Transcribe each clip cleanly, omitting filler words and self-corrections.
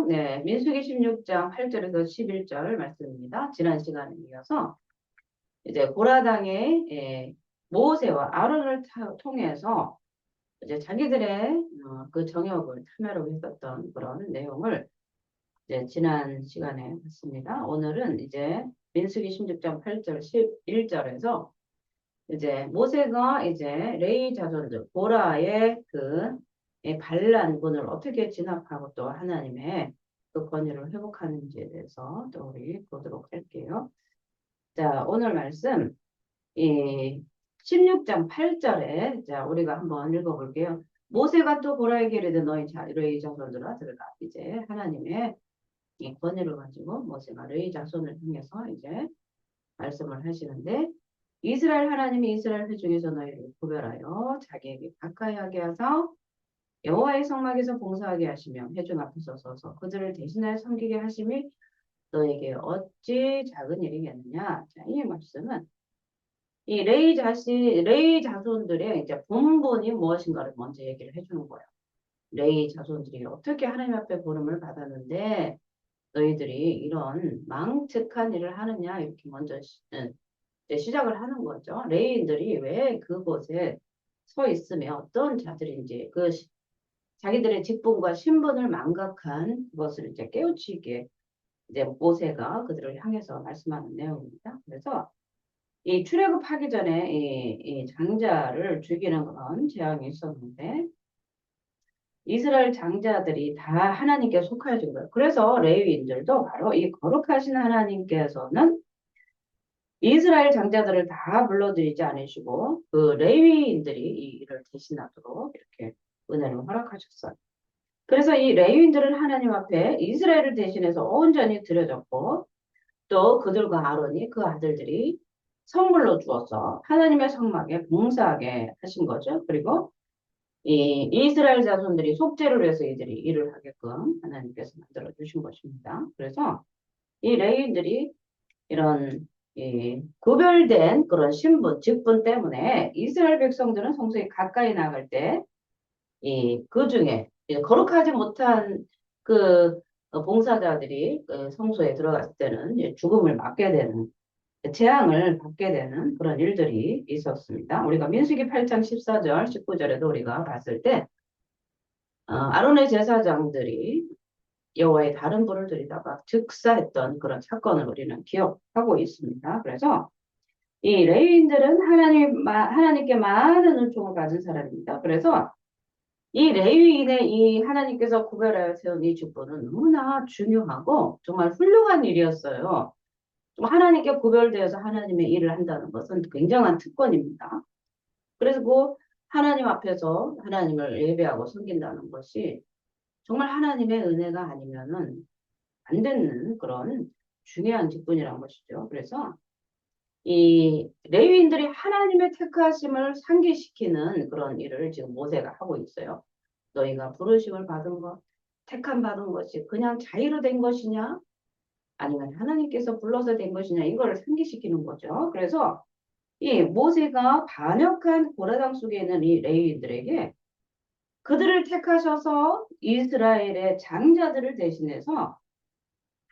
네, 민수기 16장 8절에서 11절 말씀입니다. 지난 시간에 이어서 이제 고라당의 모세와 아론을 통해서 이제 자기들의 그 정역을 참여하고 했었던 그런 내용을 이제 지난 시간에 봤습니다. 오늘은 이제 민수기 16장 8절 11절에서 이제 모세가 이제 레위 자손들 고라의 그 반란군을 어떻게 진압하고 또 하나님의 그 권위를 회복하는지에 대해서 또 우리 보도록 할게요. 자, 오늘 말씀 이 16장 8절에 자 우리가 한번 읽어볼게요. 모세가 또 고라에게 이르되 너희 레위 자손들아 들으라. 이제 하나님의 이 권위를 가지고 모세가 레위 자손을 통해서 이제 말씀을 하시는데 이스라엘 하나님이 이스라엘 회중에서 너희를 구별하여 자기에게 가까이 하게 하사 여호와의 성막에서 봉사하게 하시며 회중 앞에서 서서 그들을 대신하여 섬기게 하심이 너에게 어찌 작은 일이겠느냐. 자, 이 말씀은 이 레위 자손들의 이제 본분이 무엇인가를 먼저 얘기를 해주는 거예요. 레위 자손들이 어떻게 하나님 앞에 부름을 받았는데 너희들이 이런 망측한 일을 하느냐 이렇게 먼저 시작을 하는 거죠. 레위인들이 왜 그곳에 서 있으며 어떤 자들인지 자기들의 직분과 신분을 망각한 그것을 이제 깨우치게 이제 모세가 그들을 향해서 말씀하는 내용입니다. 그래서 이 출애굽하기 전에 이 장자를 죽이는 그런 재앙이 있었는데 이스라엘 장자들이 다 하나님께 속하여 준 거예요. 그래서 레위인들도 바로 이 거룩하신 하나님께서는 이스라엘 장자들을 다 불러들이지 않으시고 그 레위인들이 이 일을 대신하도록 이렇게 은혜를 허락하셨어요. 그래서 이 레위인들은 하나님 앞에 이스라엘을 대신해서 온전히 드려졌고 또 그들과 아론이 그 아들들이 선물로 주어서 하나님의 성막에 봉사하게 하신 거죠. 그리고 이 이스라엘 자손들이 속죄를 해서 이들이 일을 하게끔 하나님께서 만들어 주신 것입니다. 그래서 이 레위인들이 이런 구별된 그런 신분, 직분 때문에 이스라엘 백성들은 성소에 가까이 나갈 때 그 중에 거룩하지 못한 그 봉사자들이 성소에 들어갔을 때는 죽음을 맞게 되는 재앙을 받게 되는 그런 일들이 있었습니다. 우리가 민수기 8장 14절, 19절에도 우리가 봤을 때 아론의 제사장들이 여호와의 다른 불을 들이다가 즉사했던 그런 사건을 우리는 기억하고 있습니다. 그래서 이 레위인들은 하나님께 많은 은총을 받은 사람입니다. 그래서 이 레위인의 이 하나님께서 구별하여 세운 이 직분은 너무나 중요하고 정말 훌륭한 일이었어요. 하나님께 구별되어서 하나님의 일을 한다는 것은 굉장한 특권입니다. 그래서 그 하나님 앞에서 하나님을 예배하고 섬긴다는 것이 정말 하나님의 은혜가 아니면은 안 되는 그런 중요한 직분이라는 것이죠. 그래서 이 레위인들이 하나님의 택하심을 상기시키는 그런 일을 지금 모세가 하고 있어요. 너희가 부르심을 받은 것, 택함 받은 것이 그냥 자의로 된 것이냐? 아니면 하나님께서 불러서 된 것이냐? 이거를 상기시키는 거죠. 그래서 이 모세가 반역한 고라당 속에 있는 이 레위인들에게 그들을 택하셔서 이스라엘의 장자들을 대신해서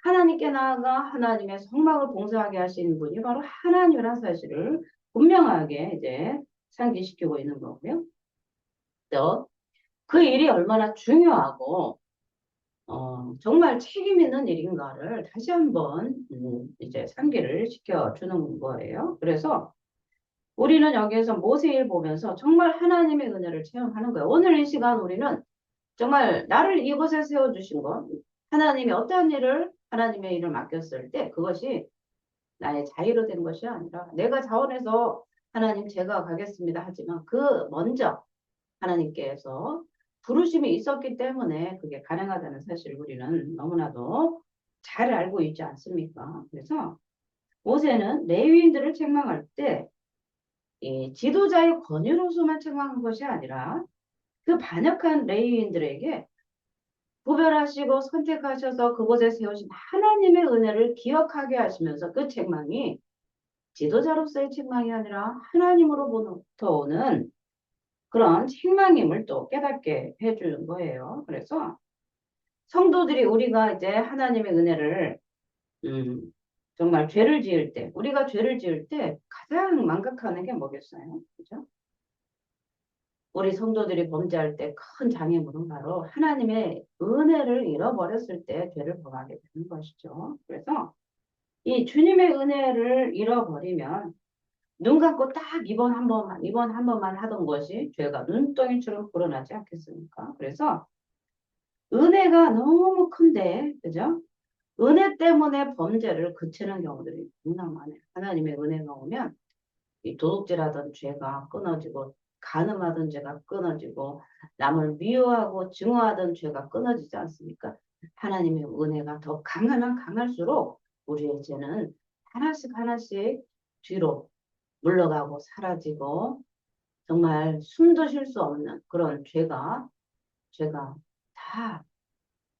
하나님께 나아가 하나님의 성막을 봉사하게 하시는 분이 바로 하나님이라는 사실을 분명하게 이제 상기시키고 있는 거고요. 또 그 일이 얼마나 중요하고 정말 책임 있는 일인가를 다시 한번 이제 상기를 시켜주는 거예요. 그래서 우리는 여기에서 모세일 보면서 정말 하나님의 은혜를 체험하는 거예요. 오늘 이 시간 우리는 정말 나를 이곳에 세워주신 것, 하나님이 어떠한 일을 하나님의 일을 맡겼을 때 그것이 나의 자유로 된 것이 아니라 내가 자원해서 하나님 제가 가겠습니다 하지만 그 먼저 하나님께서 부르심이 있었기 때문에 그게 가능하다는 사실을 우리는 너무나도 잘 알고 있지 않습니까? 그래서 모세는 레위인들을 책망할 때 이 지도자의 권위로서만 책망한 것이 아니라 그 반역한 레위인들에게 구별하시고 선택하셔서 그곳에 세우신 하나님의 은혜를 기억하게 하시면서 그 책망이 지도자로서의 책망이 아니라 하나님으로부터 오는 그런 책망임을 또 깨닫게 해주는 거예요. 그래서 성도들이 우리가 이제 하나님의 은혜를 음, 정말 죄를 지을 때, 우리가 죄를 지을 때 가장 망각하는 게 뭐겠어요? 그죠? 우리 성도들이 범죄할 때 큰 장애물은 바로 하나님의 은혜를 잃어버렸을 때 죄를 범하게 되는 것이죠. 그래서 이 주님의 은혜를 잃어버리면 눈 감고 딱 이번 한 번만 하던 것이 죄가 눈덩이처럼 불어나지 않겠습니까? 그래서 은혜가 너무 큰데, 그죠? 은혜 때문에 범죄를 그치는 경우들이 너무나 많아요. 하나님의 은혜가 오면 이 도둑질하던 죄가 끊어지고 간음하던 죄가 끊어지고 남을 미워하고 증오하던 죄가 끊어지지 않습니까? 하나님의 은혜가 더 강하면 강할수록 우리의 죄는 하나씩 하나씩 뒤로 물러가고 사라지고 정말 숨도 쉴 수 없는 그런 죄가 다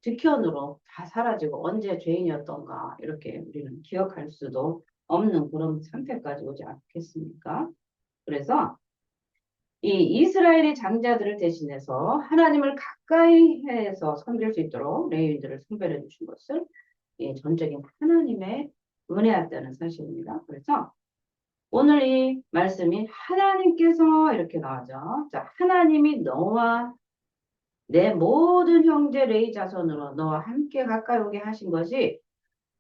뒷편으로 다 사라지고 언제 죄인이었던가 이렇게 우리는 기억할 수도 없는 그런 상태까지 오지 않겠습니까? 그래서 이 이스라엘의 장자들을 대신해서 하나님을 가까이 해서 섬길 수 있도록 레위인들을 선별해 주신 것은 이 전적인 하나님의 은혜였다는 사실입니다. 그래서 오늘 이 말씀이 하나님께서 이렇게 나오죠. 자, 하나님이 너와 내 모든 형제 레위 자손으로 너와 함께 가까이 오게 하신 것이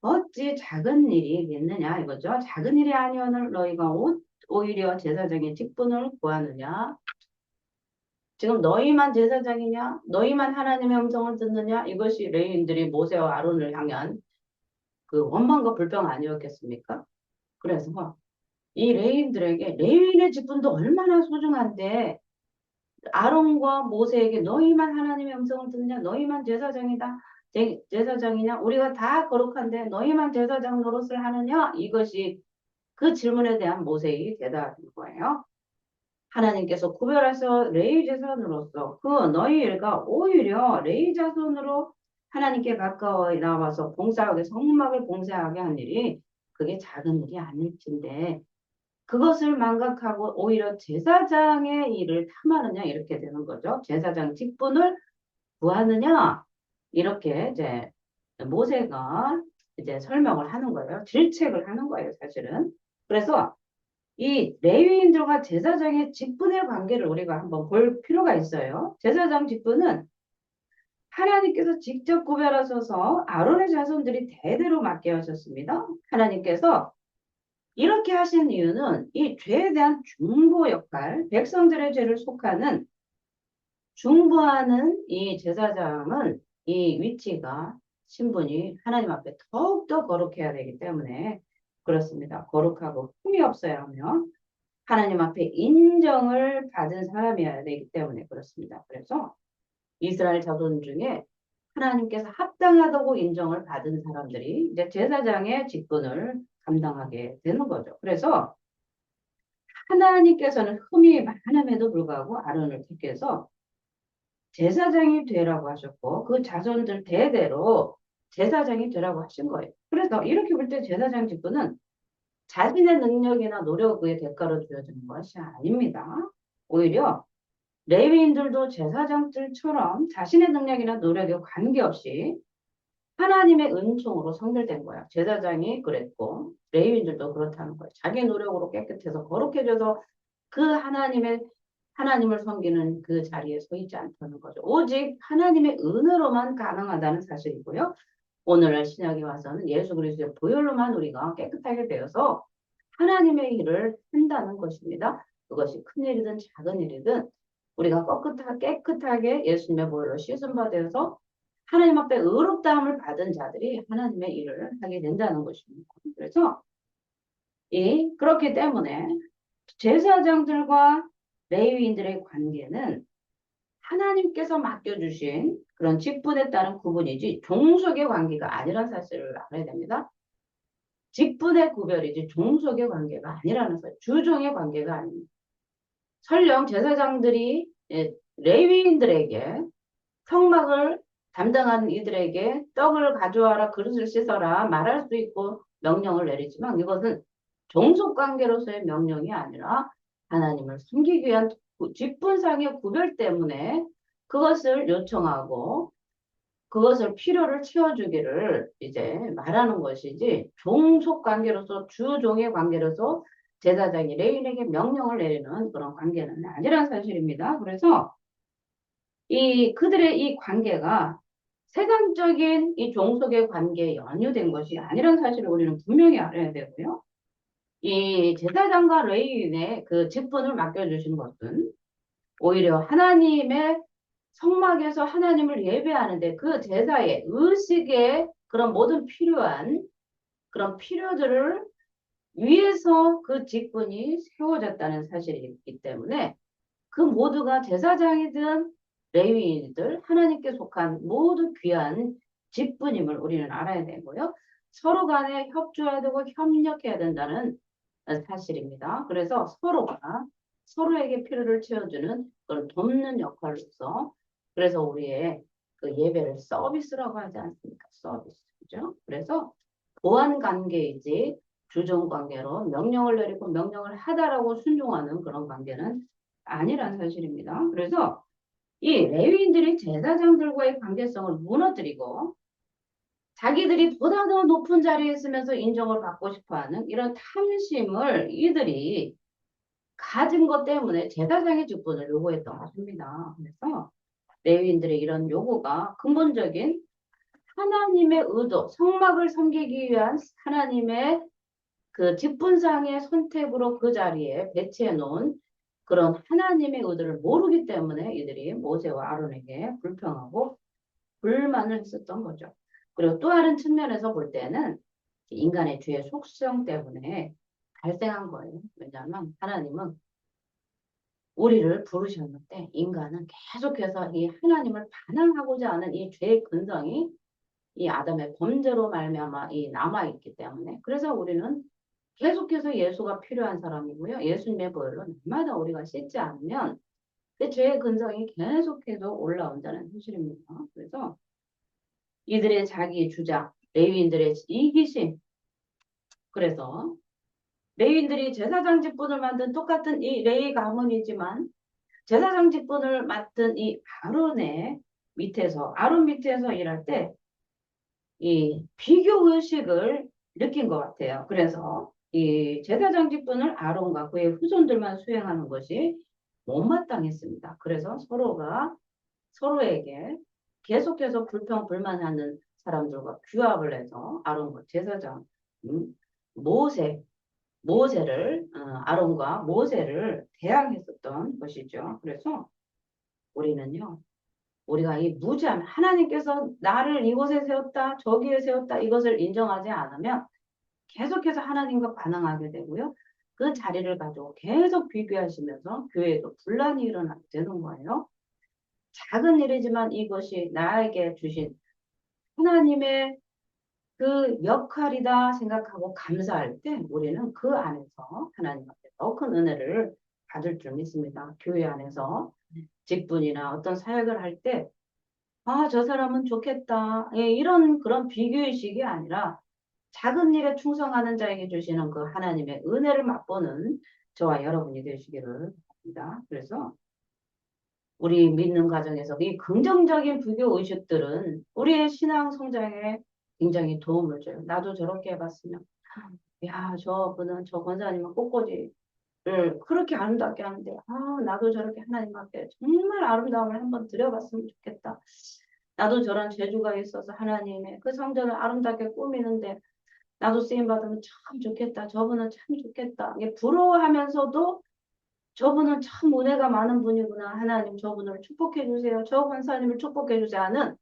어찌 작은 일이겠느냐 이거죠. 작은 일이 아니오늘 너희가 오히려 제사장의 직분을 구하느냐. 지금 너희만 제사장이냐? 너희만 하나님의 음성을 듣느냐? 이것이 레위인들이 모세와 아론을 향한 그 원망과 불평 아니었겠습니까? 그래서 이 레위인들에게 레위인의 직분도 얼마나 소중한데 아론과 모세에게 너희만 하나님의 음성을 듣느냐? 너희만 제사장이다. 제사장이냐? 우리가 다 거룩한데 너희만 제사장 노릇을 하느냐? 이것이 그 질문에 대한 모세의 대답인 거예요. 하나님께서 구별하셔 레위 자손으로서 그 너희 일가 오히려 레위 자손으로 하나님께 가까워 나와서 봉사하게 성막을 봉사하게 한 일이 그게 작은 일이 아닐진데 그것을 망각하고 오히려 제사장의 일을 탐하느냐 이렇게 되는 거죠. 제사장 직분을 구하느냐 이렇게 이제 모세가 이제 설명을 하는 거예요. 질책을 하는 거예요, 사실은. 그래서 이 레위인들과 제사장의 직분의 관계를 우리가 한번 볼 필요가 있어요. 제사장 직분은 하나님께서 직접 구별하셔서 아론의 자손들이 대대로 맡게 하셨습니다. 하나님께서 이렇게 하신 이유는 이 죄에 대한 중보 역할, 백성들의 죄를 속하는 중보하는 이 제사장은 이 위치가 신분이 하나님 앞에 더욱더 거룩해야 되기 때문에 그렇습니다. 거룩하고 흠이 없어야 하며 하나님 앞에 인정을 받은 사람이어야 되기 때문에 그렇습니다. 그래서 이스라엘 자손 중에 하나님께서 합당하다고 인정을 받은 사람들이 이제 제사장의 직분을 감당하게 되는 거죠. 그래서 하나님께서는 흠이 많음에도 불구하고 아론을 택해서 제사장이 되라고 하셨고 그 자손들 대대로 제사장이 되라고 하신 거예요. 그래서 이렇게 볼 때 제사장 직분은 자신의 능력이나 노력의 대가로 주어지는 것이 아닙니다. 오히려 레위인들도 제사장들처럼 자신의 능력이나 노력에 관계없이 하나님의 은총으로 선별된 거야. 제사장이 그랬고 레위인들도 그렇다는 거예요. 자기 노력으로 깨끗해서 거룩해져서 그 하나님을 섬기는 그 자리에 서 있지 않다는 거죠. 오직 하나님의 은혜로만 가능하다는 사실이고요. 오늘날 신약에 와서는 예수 그리스도의 보혈로만 우리가 깨끗하게 되어서 하나님의 일을 한다는 것입니다. 그것이 큰 일이든 작은 일이든 우리가 깨끗하게 예수님의 보혈로 씻음 받아서 하나님 앞에 의롭다함을 받은 자들이 하나님의 일을 하게 된다는 것입니다. 그래서 그렇기 때문에 제사장들과 레위인들의 관계는 하나님께서 맡겨주신 그런 직분에 따른 구분이지 종속의 관계가 아니라는 사실을 알아야 됩니다. 직분의 구별이지 종속의 관계가 아니라는 사실, 주종의 관계가 아닙니다. 설령 제사장들이 레위인들에게 성막을 담당하는 이들에게 떡을 가져와라 그릇을 씻어라 말할 수 있고 명령을 내리지만 이것은 종속관계로서의 명령이 아니라 하나님을 섬기기 위한 직분상의 구별 때문에 그것을 요청하고 그것을 필요를 채워주기를 이제 말하는 것이지 종속 관계로서 주종의 관계로서 제사장이 레위인에게 명령을 내리는 그런 관계는 아니란 사실입니다. 그래서 이 그들의 이 관계가 세상적인 이 종속의 관계에 연유된 것이 아니란 사실을 우리는 분명히 알아야 되고요. 이 제사장과 레위인의 그 직분을 맡겨주신 것은 오히려 하나님의 성막에서 하나님을 예배하는데 그 제사의 의식의 그런 모든 필요한 그런 필요들을 위해서 그 직분이 세워졌다는 사실이 있기 때문에 그 모두가 제사장이든 레위인이든 하나님께 속한 모두 귀한 직분임을 우리는 알아야 되고요. 서로 간에 협조해야 되고 협력해야 된다는 사실입니다. 그래서 서로가 서로에게 필요를 채워주는 그런 돕는 역할로서 그래서 우리의 그 예배를 서비스라고 하지 않습니까? 서비스. 그죠? 그래서 보완 관계이지 주종 관계로 명령을 내리고 명령을 하다라고 순종하는 그런 관계는 아니란 사실입니다. 그래서 이 레위인들이 제사장들과의 관계성을 무너뜨리고 자기들이 보다 더 높은 자리에 있으면서 인정을 받고 싶어하는 이런 탐심을 이들이 가진 것 때문에 제사장의 직분을 요구했던 것입니다. 그래서 레위인들의 이런 요구가 근본적인 하나님의 의도, 성막을 섬기기 위한 하나님의 그 직분상의 선택으로 그 자리에 배치해 놓은 그런 하나님의 의도를 모르기 때문에 이들이 모세와 아론에게 불평하고 불만을 했었던 거죠. 그리고 또 다른 측면에서 볼 때는 인간의 죄의 속성 때문에 발생한 거예요. 왜냐하면 하나님은 우리를 부르셨는데 인간은 계속해서 이 하나님을 반항하고자 하는 이 죄의 근성이 이 아담의 범죄로 말미암아 이 남아 있기 때문에 그래서 우리는 계속해서 예수가 필요한 사람이고요. 예수님의 보혈로 날마다 우리가 씻지 않으면 그 죄의 근성이 계속해서 올라온다는 사실입니다. 그래서 이들의 자기 주장, 레위인들의 이기심, 그래서 레위인들이 제사장 직분을 만든 똑같은 이 레위 가문이지만 제사장 직분을 맡은 이 아론 밑에서 일할 때 이 비교 의식을 느낀 것 같아요. 그래서 이 제사장 직분을 아론과 그의 후손들만 수행하는 것이 못마땅했습니다. 그래서 서로가 서로에게 계속해서 불평 불만하는 사람들과 규합을 해서 아론과 제사장 음, 모세 모세를 아론과 모세를 대항했었던 것이죠. 그래서 우리는요. 우리가 이 무지함 하나님께서 나를 이곳에 세웠다 저기에 세웠다 이것을 인정하지 않으면 계속해서 하나님과 반항하게 되고요. 그 자리를 가지고 계속 비교하시면서 교회에도 분란이 일어나게 되는 거예요. 작은 일이지만 이것이 나에게 주신 하나님의 그 역할이다 생각하고 감사할 때 우리는 그 안에서 하나님 앞에 더 큰 은혜를 받을 줄 믿습니다. 교회 안에서 직분이나 어떤 사역을 할 때, 아, 저 사람은 좋겠다. 예, 이런 그런 비교의식이 아니라 작은 일에 충성하는 자에게 주시는 그 하나님의 은혜를 맛보는 저와 여러분이 되시기를 바랍니다. 그래서 우리 믿는 과정에서 이 긍정적인 불교 의식들은 우리의 신앙 성장에 굉장히 도움을 줘요. 나도 저렇게 해봤으면, 야, 저분은 저 권사님은 꽃꽂이를 그렇게 아름답게 하는데, 아, 나도 저렇게 하나님 앞에 정말 아름다움을 한번 드려봤으면 좋겠다. 나도 저런 재주가 있어서 하나님의 그 성전을 아름답게 꾸미는데, 나도 쓰임 받으면 참 좋겠다. 저분은 참 좋겠다. 이게 부러워하면서도 저분은 참 은혜가 많은 분이구나. 하나님 저분을 축복해 주세요. 저 권사님을 축복해 주세요 하는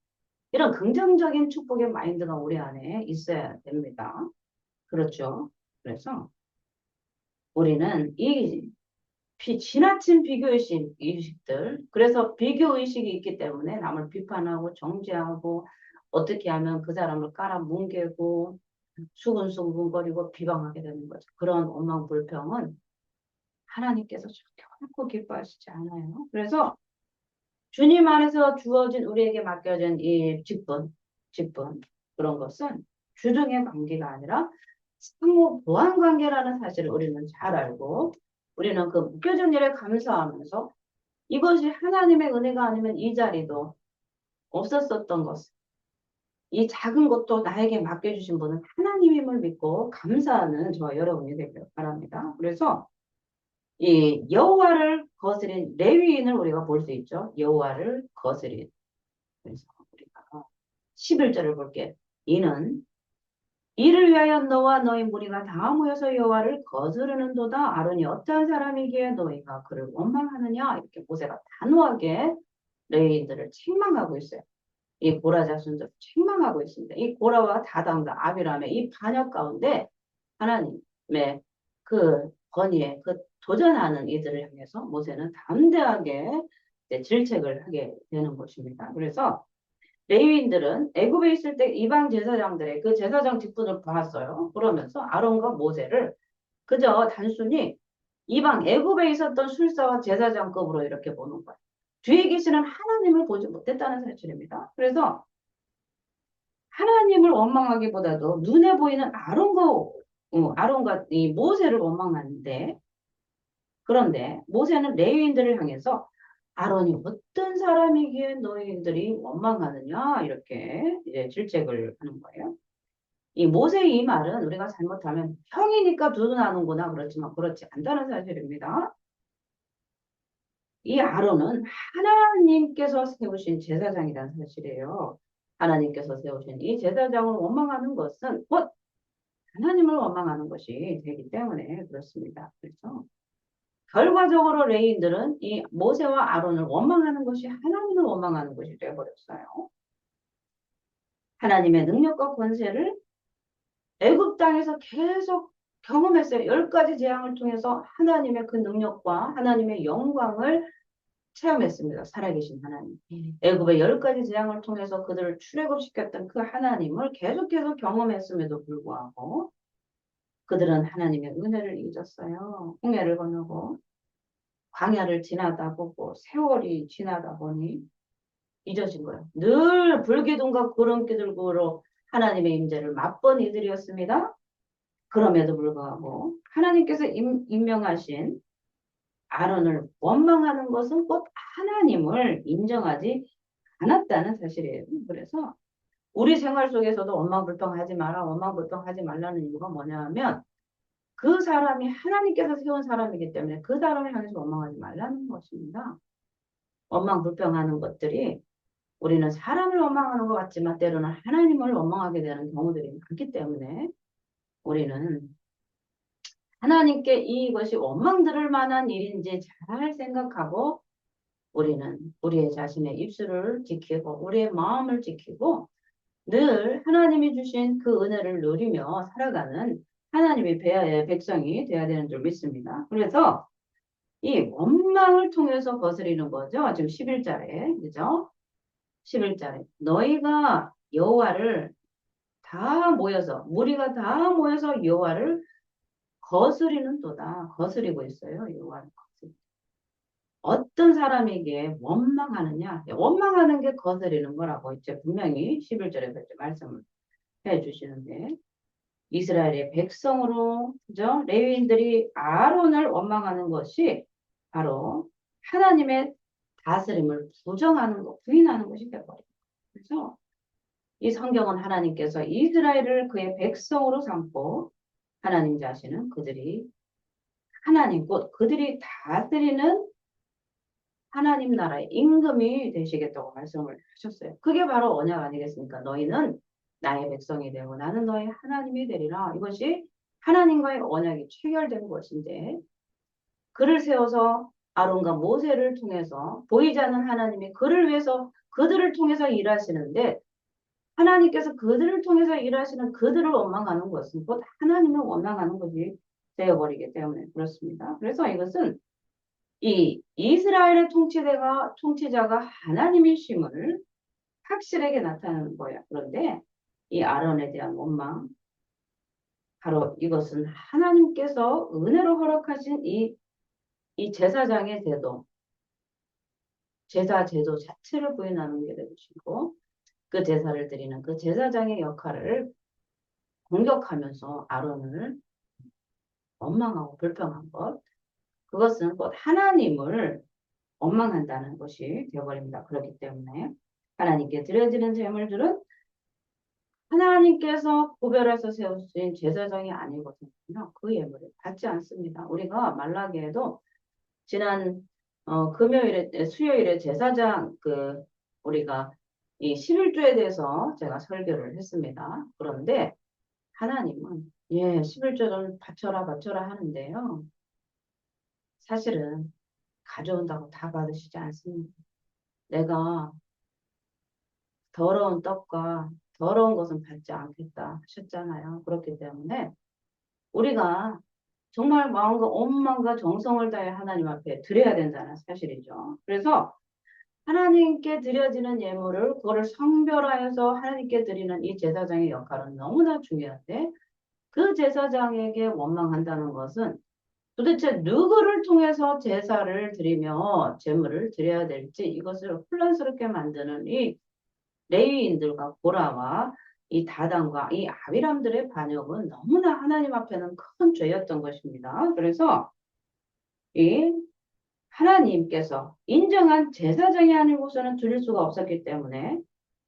이런 긍정적인 축복의 마인드가 우리 안에 있어야 됩니다. 그렇죠. 그래서 우리는 이 지나친 비교의식, 의식들, 그래서 비교의식이 있기 때문에 남을 비판하고 정죄하고 어떻게 하면 그 사람을 깔아뭉개고 수근수근거리고 비방하게 되는 거죠. 그런 원망불평은 하나님께서 결코 기뻐하시지 않아요. 그래서 주님 안에서 주어진 우리에게 맡겨진 이 직분 그런 것은 주중의 관계가 아니라 상호 보완 관계라는 사실을 우리는 잘 알고 우리는 그 맡겨진 일에 감사하면서 이것이 하나님의 은혜가 아니면 이 자리도 없었었던 것. 이 작은 것도 나에게 맡겨주신 분은 하나님임을 믿고 감사하는 저 여러분이 되길 바랍니다. 그래서 이 여호와를 거스린 레위인을 우리가 볼 수 있죠. 여호와를 거스린. 그래서 우리가 11절을 볼게. 이는 이를 위하여 너와 너희 무리가 다 모여서 여호와를 거스르는도다. 아론이 어떠한 사람이기에 너희가 그를 원망하느냐. 이렇게 모세가 단호하게 레위인들을 책망하고 있어요. 이 고라 자손들을 책망하고 있습니다. 이 고라와 다단과 아비람의 이 반역 가운데 하나님의 그 권위에 그 도전하는 이들을 향해서 모세는 담대하게 질책을 하게 되는 것입니다. 그래서 레위인들은 애굽에 있을 때 이방 제사장들의 그 제사장 직분을 봤어요. 그러면서 아론과 모세를 그저 단순히 이방 애굽에 있었던 술사와 제사장급으로 이렇게 보는 거예요. 뒤에 계시는 하나님을 보지 못했다는 사실입니다. 그래서 하나님을 원망하기보다도 눈에 보이는 아론과 이 모세를 원망하는데, 그런데 모세는 레위인들을 향해서 아론이 어떤 사람이기에 너희들이 원망하느냐 이렇게 이제 질책을 하는 거예요. 이 모세의 이 말은 우리가 잘못하면 형이니까 두둔하는구나 그렇지만 그렇지 않다는 사실입니다. 이 아론은 하나님께서 세우신 제사장이라는 사실이에요. 하나님께서 세우신 이 제사장을 원망하는 것은 곧 하나님을 원망하는 것이 되기 때문에 그렇습니다. 그래서 결과적으로 레위인들은 이 모세와 아론을 원망하는 것이 하나님을 원망하는 것이 되어버렸어요. 하나님의 능력과 권세를 애굽 땅에서 계속 경험했어요. 10가지 재앙을 통해서 하나님의 그 능력과 하나님의 영광을 체험했습니다. 살아계신 하나님. 애굽의 10가지 재앙을 통해서 그들을 출애굽시켰던 그 하나님을 계속해서 경험했음에도 불구하고 그들은 하나님의 은혜를 잊었어요. 홍해를 건너고 광야를 지나다 보고 세월이 지나다 보니 잊어진 거예요. 늘 불기둥과 구름기둥으로 하나님의 임재를 맛본 이들이었습니다. 그럼에도 불구하고 하나님께서 임명하신 아론을 원망하는 것은 곧 하나님을 인정하지 않았다는 사실이에요. 그래서 우리 생활 속에서도 원망불평하지 마라, 원망불평하지 말라는 이유가 뭐냐면 그 사람이 하나님께서 세운 사람이기 때문에 그 사람을 향해서 원망하지 말라는 것입니다. 원망불평하는 것들이 우리는 사람을 원망하는 것 같지만 때로는 하나님을 원망하게 되는 경우들이 많기 때문에 우리는 하나님께 이것이 원망 들을 만한 일인지 잘 생각하고 우리는 우리의 자신의 입술을 지키고 우리의 마음을 지키고 늘 하나님이 주신 그 은혜를 누리며 살아가는 하나님의 백성이 되어야 되는 줄 믿습니다. 그래서 이 원망을 통해서 거스리는 거죠. 지금 11절에 그죠? 11절에 너희가 여호와를 다 모여서 무리가 다 모여서 여호와를 거스리는 또다. 거스리고 있어요. 여호와를 거스리. 어떤 사람에게 원망하느냐? 원망하는 게 거스리는 거라고 이제 분명히 11절에서 이제 말씀을 해 주시는데 이스라엘의 백성으로 그죠? 레위인들이 아론을 원망하는 것이 바로 하나님의 다스림을 부정하는 것, 부인하는 것이 되어버립니다. 그래서 이 성경은 하나님께서 이스라엘을 그의 백성으로 삼고 하나님 자신은 그들이 하나님 곧 그들이 다스리는 하나님 나라의 임금이 되시겠다고 말씀을 하셨어요. 그게 바로 언약 아니겠습니까? 너희는 나의 백성이 되고 나는 너의 하나님이 되리라. 이것이 하나님과의 언약이 체결된 것인데 그를 세워서 아론과 모세를 통해서 보이지 않는 하나님이 그를 위해서 그들을 통해서 일하시는데 하나님께서 그들을 통해서 일하시는 그들을 원망하는 것은 곧 하나님을 원망하는 것이 되어버리기 때문에 그렇습니다. 그래서 이것은 이 이스라엘의 통치자가 하나님이심을 확실하게 나타내는 거예요. 그런데 이 아론에 대한 원망, 바로 이것은 하나님께서 은혜로 허락하신 이 제사장의 제도, 제사 제도 자체를 부인하는 게 되시고 그 제사를 드리는 그 제사장의 역할을 공격하면서 아론을 원망하고 불평한 것, 그것은 곧 하나님을 원망한다는 것이 되어버립니다. 그렇기 때문에 하나님께 드려지는 제물들은 하나님께서 구별해서 세우신 제사장이 아니거든요. 그 예물을 받지 않습니다. 우리가 말라기에도 지난 금요일에 수요일에 제사장 우리가 이 11조에 대해서 제가 설교를 했습니다. 그런데 하나님은 예, 11조 좀 바쳐라 하는데요. 사실은 가져온다고 다 받으시지 않습니다. 내가 더러운 떡과 더러운 것은 받지 않겠다 하셨잖아요. 그렇기 때문에 우리가 정말 마음과 온 마음과 정성을 다해 하나님 앞에 드려야 된다는 사실이죠. 그래서 하나님께 드려지는 예물을 그거를 성별하여서 하나님께 드리는 이 제사장의 역할은 너무나 중요한데 그 제사장에게 원망한다는 것은 도대체 누구를 통해서 제사를 드리며 제물을 드려야 될지 이것을 혼란스럽게 만드는 이 레위인들과 고라와 이 다단과 이 아비람들의 반역은 너무나 하나님 앞에는 큰 죄였던 것입니다. 그래서 이 하나님께서 인정한 제사장이 아니고서는 드릴 수가 없었기 때문에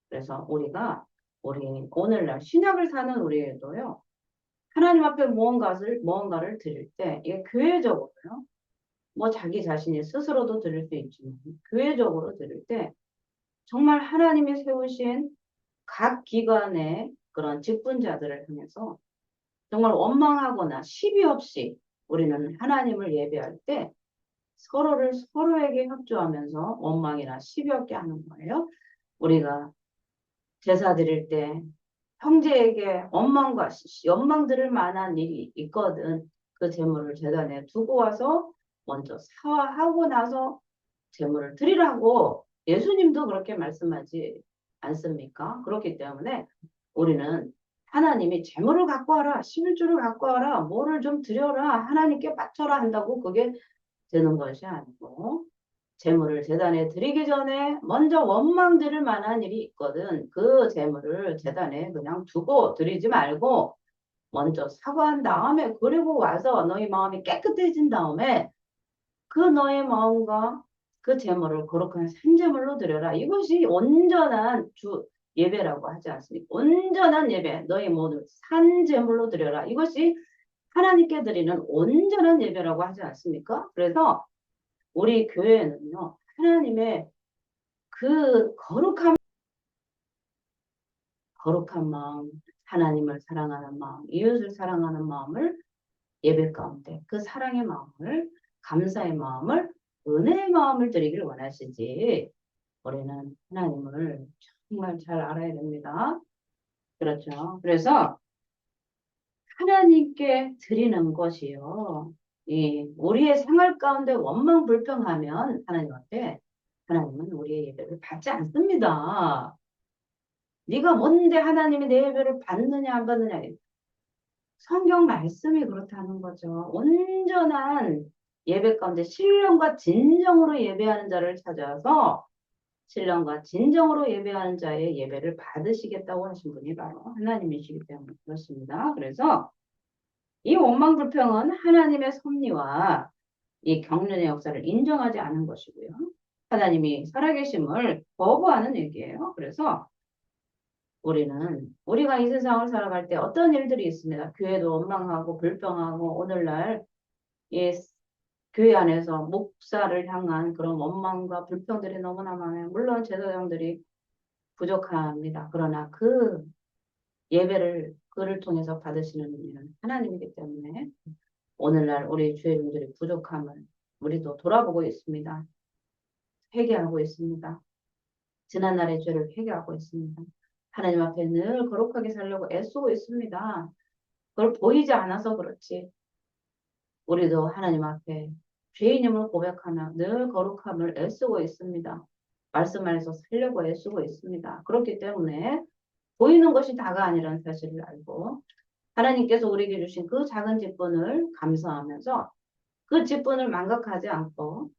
그래서 우리 오늘날 신약을 사는 우리에도요. 하나님 앞에 무언가를 드릴 때 이게 교회적으로요. 뭐 자기 자신이 스스로도 드릴 수 있지만 교회적으로 드릴 때 정말 하나님이 세우신 각 기관의 그런 직분자들을 통해서 정말 원망하거나 시비 없이 우리는 하나님을 예배할 때 서로에게 협조하면서 원망이나 시비 없게 하는 거예요. 우리가 제사 드릴 때 형제에게 원망과 연망 들을 만한 일이 있거든. 그 제물을 제단에 두고 와서 먼저 사화하고 나서 제물을 드리라고 예수님도 그렇게 말씀하지 않습니까? 그렇기 때문에 우리는 하나님이 제물을 갖고 와라, 11조를 갖고 와라, 뭐를 좀 드려라, 하나님께 바쳐라 한다고 그게 되는 것이 아니고 제물을 제단에 드리기 전에 먼저 원망 드릴 만한 일이 있거든. 그 제물을 제단에 그냥 두고 드리지 말고 먼저 사과한 다음에 그리고 와서 너희 마음이 깨끗해진 다음에 그 너의 마음과 그 제물을 거룩한 산제물로 드려라. 이것이 온전한 주 예배라고 하지 않습니까? 온전한 예배, 너희 모두 산제물로 드려라. 이것이 하나님께 드리는 온전한 예배라고 하지 않습니까? 그래서 우리 교회는요, 하나님의 그 거룩한 마음, 하나님을 사랑하는 마음, 이웃을 사랑하는 마음을 예배 가운데 그 사랑의 마음을, 감사의 마음을, 은혜의 마음을 드리길 원하시지. 우리는 하나님을 정말 잘 알아야 됩니다. 그렇죠. 그래서 하나님께 드리는 것이요. 우리의 생활 가운데 원망 불평하면 하나님 앞에 하나님은 우리의 예배를 받지 않습니다. 네가 뭔데 하나님이 내 예배를 받느냐 안 받느냐. 성경 말씀이 그렇다는 거죠. 온전한 예배 가운데 신령과 진정으로 예배하는 자를 찾아서 신령과 진정으로 예배하는 자의 예배를 받으시겠다고 하신 분이 바로 하나님이시기 때문에 그렇습니다. 그래서 이 원망불평은 하나님의 섭리와 이 경륜의 역사를 인정하지 않은 것이고요. 하나님이 살아계심을 거부하는 얘기예요. 그래서 우리가 이 세상을 살아갈 때 어떤 일들이 있습니다. 교회도 원망하고 불평하고 오늘날 이 교회 안에서 목사를 향한 그런 원망과 불평들이 너무나 많아요. 물론 제사장들이 부족합니다. 그러나 그 예배를 그를 통해서 받으시는 분은 하나님이기 때문에 오늘날 우리 주의종들이 부족함을 우리도 돌아보고 있습니다. 회개하고 있습니다. 지난날의 죄를 회개하고 있습니다. 하나님 앞에 늘 거룩하게 살려고 애쓰고 있습니다. 그걸 보이지 않아서 그렇지. 우리도 하나님 앞에 죄인임을 고백하며 늘 거룩함을 애쓰고 있습니다. 말씀 안에서 살려고 애쓰고 있습니다. 그렇기 때문에 보이는 것이 다가 아니라는 사실을 알고 하나님께서 우리에게 주신 그 작은 직분을 감사하면서 그 직분을 망각하지 않고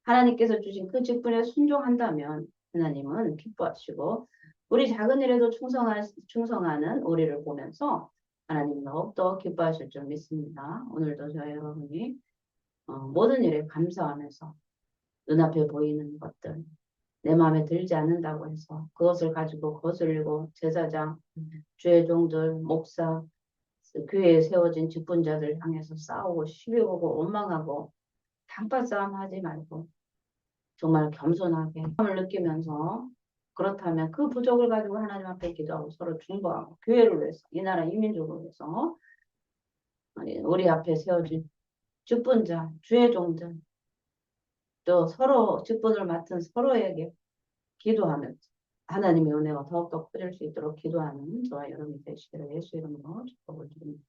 하나님께서 주신 그 직분에 순종한다면 하나님은 기뻐하시고 우리 작은 일에도 충성하는 우리를 보면서 하나님 더욱더 기뻐하실 줄 믿습니다. 오늘도 저희 여러분이 모든 일에 감사하면서 눈앞에 보이는 것들 내 마음에 들지 않는다고 해서 그것을 가지고 거슬리고 제사장, 주의 종들, 목사, 교회에 세워진 직분자들 향해서 싸우고 시비 보고 원망하고 단팥 싸움 하지 말고 정말 겸손하게 마음을 느끼면서 그렇다면 그 부족을 가지고 하나님 앞에 기도하고 서로 중보하고 교회를 위해서 이 나라 이민족을 위해서 우리 앞에 세워진 직분자, 주의 종들 또 서로 직분을 맡은 서로에게 기도하면서 하나님의 은혜가 더욱더 커질 수 있도록 기도하는 저와 여러분이 되시기를 예수 이름으로 축복을 드립니다.